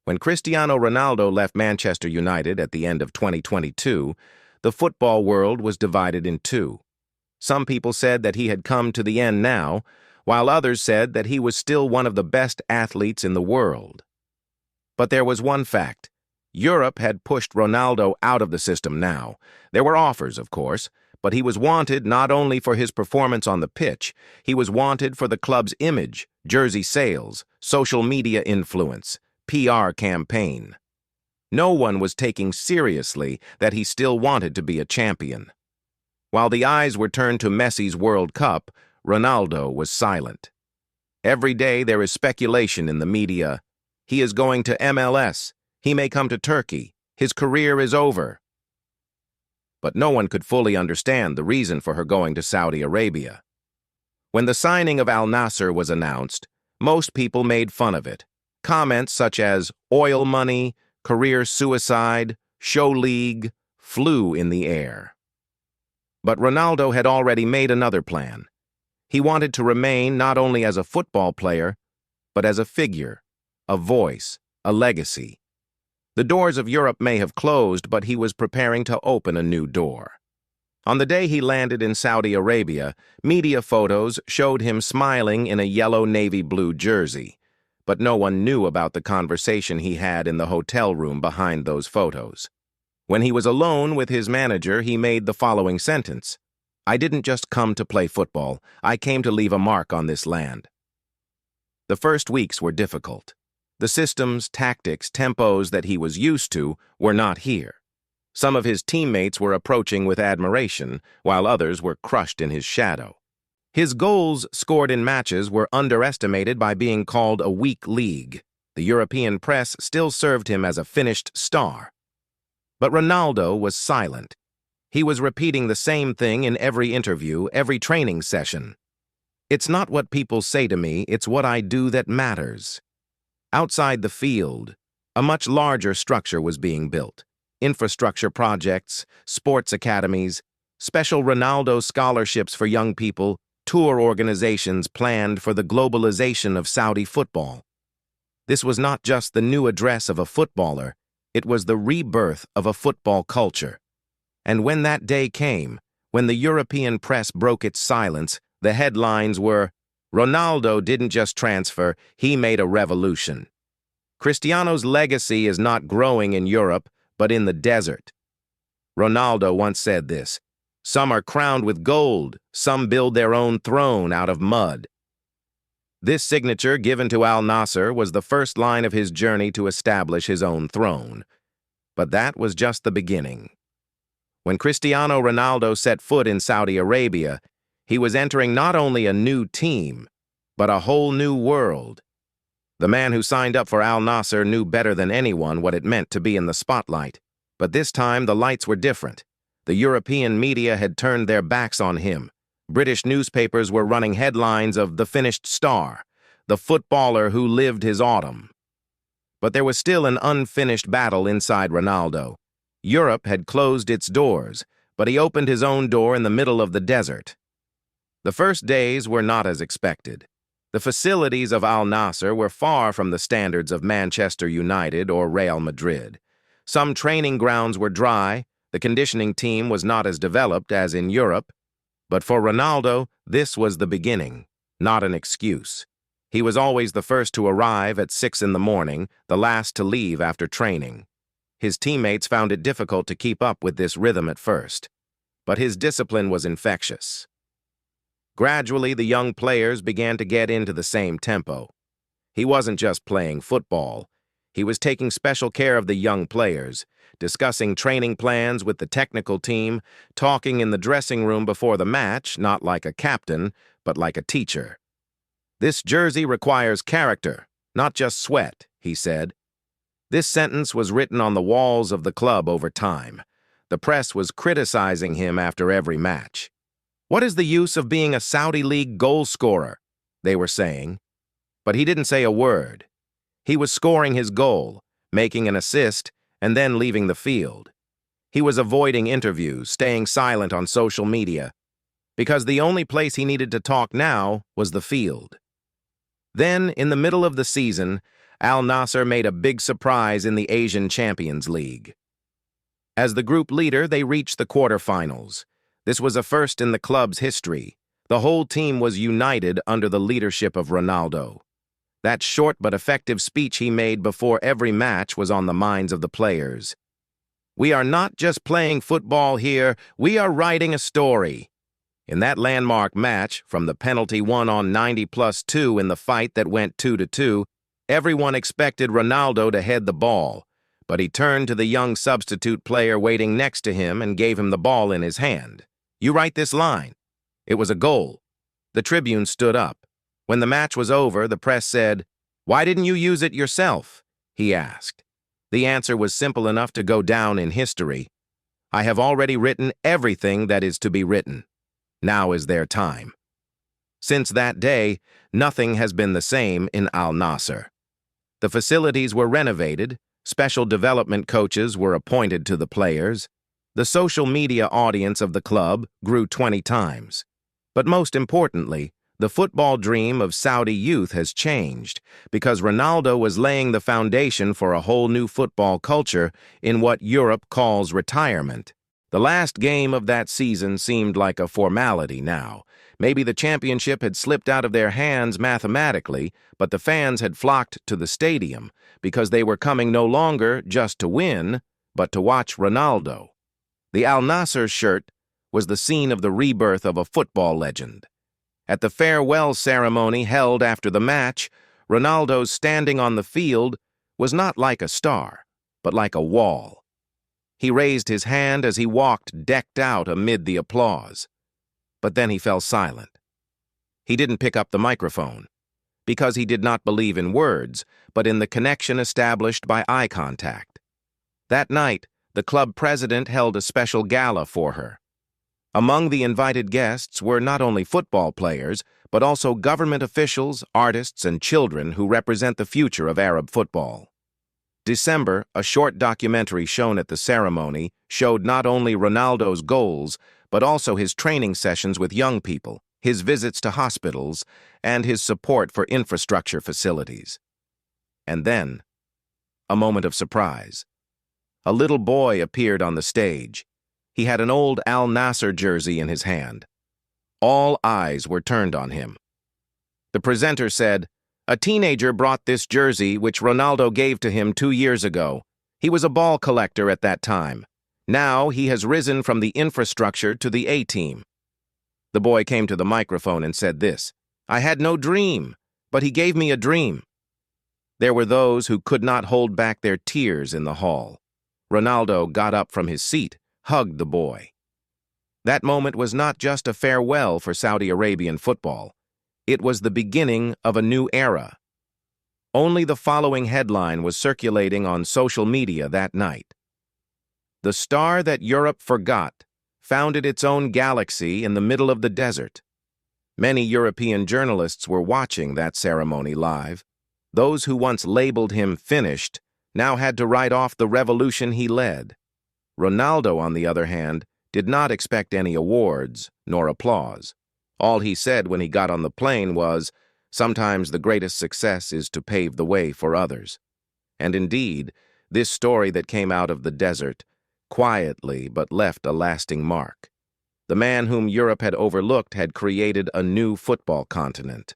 When Cristiano Ronaldo left Manchester United at the end of 2022, the football world was divided in two. Some people said that he had come to the end now, while others said that he was still one of the best athletes in the world. But there was one fact. Europe had pushed Ronaldo out of the system now. There were offers, of course, but he was wanted not only for his performance on the pitch, he was wanted for the club's image, jersey sales, social media influence, PR campaign. No one was taking seriously that he still wanted to be a champion. While the eyes were turned to Messi's World Cup, Ronaldo was silent. Every day there is speculation in the media. He is going to MLS. He may come to Turkey. His career is over. But no one could fully understand the reason for her going to Saudi Arabia. When the signing of Al-Nassr was announced, most people made fun of it. Comments such as oil money, career suicide, show league flew in the air. But Ronaldo had already made another plan. He wanted to remain not only as a football player, but as a figure, a voice, a legacy. The doors of Europe may have closed, but he was preparing to open a new door. On the day he landed in Saudi Arabia, media photos showed him smiling in a yellow navy blue jersey, but no one knew about the conversation he had in the hotel room behind those photos. When he was alone with his manager, he made the following sentence: "I didn't just come to play football, I came to leave a mark on this land." The first weeks were difficult. The systems, tactics, tempos that he was used to were not here. Some of his teammates were approaching with admiration, while others were crushed in his shadow. His goals scored in matches were underestimated by being called a weak league. The European press still served him as a finished star. But Ronaldo was silent. He was repeating the same thing in every interview, every training session. "It's not what people say to me, it's what I do that matters." Outside the field, a much larger structure was being built. Infrastructure projects, sports academies, special Ronaldo scholarships for young people, tour organizations planned for the globalization of Saudi football. This was not just the new address of a footballer, it was the rebirth of a football culture. And when that day came, when the European press broke its silence, the headlines were, "Ronaldo didn't just transfer, he made a revolution." Cristiano's legacy is not growing in Europe, but in the desert. Ronaldo once said this: "Some are crowned with gold, some build their own throne out of mud." This signature given to Al-Nassr was the first line of his journey to establish his own throne. But that was just the beginning. When Cristiano Ronaldo set foot in Saudi Arabia, he was entering not only a new team, but a whole new world. The man who signed up for Al-Nassr knew better than anyone what it meant to be in the spotlight. But this time, the lights were different. The European media had turned their backs on him. British newspapers were running headlines of the finished star, the footballer who lived his autumn. But there was still an unfinished battle inside Ronaldo. Europe had closed its doors, but he opened his own door in the middle of the desert. The first days were not as expected. The facilities of Al-Nassr were far from the standards of Manchester United or Real Madrid. Some training grounds were dry, the conditioning team was not as developed as in Europe. But for Ronaldo, this was the beginning, not an excuse. He was always the first to arrive at 6 in the morning, the last to leave after training. His teammates found it difficult to keep up with this rhythm at first, but his discipline was infectious. Gradually, the young players began to get into the same tempo. He wasn't just playing football. He was taking special care of the young players, discussing training plans with the technical team, talking in the dressing room before the match, not like a captain, but like a teacher. "This jersey requires character, not just sweat," he said. This sentence was written on the walls of the club over time. The press was criticizing him after every match. "What is the use of being a Saudi League goal scorer?" they were saying. But he didn't say a word. He was scoring his goal, making an assist, and then leaving the field. He was avoiding interviews, staying silent on social media, because the only place he needed to talk now was the field. Then, in the middle of the season, Al-Nassr made a big surprise in the Asian Champions League. As the group leader, they reached the quarterfinals. This was a first in the club's history. The whole team was united under the leadership of Ronaldo. That short but effective speech he made before every match was on the minds of the players. "We are not just playing football here, we are writing a story." In that landmark match, from the penalty won on 90+2 in the fight that went 2-2, everyone expected Ronaldo to head the ball, but he turned to the young substitute player waiting next to him and gave him the ball in his hand. "You write this line." It was a goal. The Tribune stood up. When the match was over, the press said, "Why didn't you use it yourself?" he asked. The answer was simple enough to go down in history. "I have already written everything that is to be written. Now is their time." Since that day, nothing has been the same in Al-Nassr. The facilities were renovated, special development coaches were appointed to the players, the social media audience of the club grew 20 times. But most importantly, the football dream of Saudi youth has changed because Ronaldo was laying the foundation for a whole new football culture in what Europe calls retirement. The last game of that season seemed like a formality now. Maybe the championship had slipped out of their hands mathematically, but the fans had flocked to the stadium because they were coming no longer just to win, but to watch Ronaldo. The Al-Nassr shirt was the scene of the rebirth of a football legend. At the farewell ceremony held after the match, Ronaldo's standing on the field was not like a star, but like a wall. He raised his hand as he walked decked out amid the applause. But then he fell silent. He didn't pick up the microphone, because he did not believe in words, but in the connection established by eye contact. That night, the club president held a special gala for her. Among the invited guests were not only football players, but also government officials, artists, and children who represent the future of Arab football. December, a short documentary shown at the ceremony showed not only Ronaldo's goals, but also his training sessions with young people, his visits to hospitals, and his support for infrastructure facilities. And then, a moment of surprise. A little boy appeared on the stage. He had an old Al-Nassr jersey in his hand. All eyes were turned on him. The presenter said, "A teenager brought this jersey which Ronaldo gave to him 2 years ago. He was a ball collector at that time. Now he has risen from the infrastructure to the A-team." The boy came to the microphone and said this, "I had no dream, but he gave me a dream." There were those who could not hold back their tears in the hall. Ronaldo got up from his seat, hugged the boy. That moment was not just a farewell for Saudi Arabian football. It was the beginning of a new era. Only the following headline was circulating on social media that night. "The star that Europe forgot founded its own galaxy in the middle of the desert." Many European journalists were watching that ceremony live. Those who once labeled him finished now had to write off the revolution he led. Ronaldo, on the other hand, did not expect any awards nor applause. All he said when he got on the plane was, "Sometimes the greatest success is to pave the way for others." And indeed, this story that came out of the desert quietly but left a lasting mark. The man whom Europe had overlooked had created a new football continent.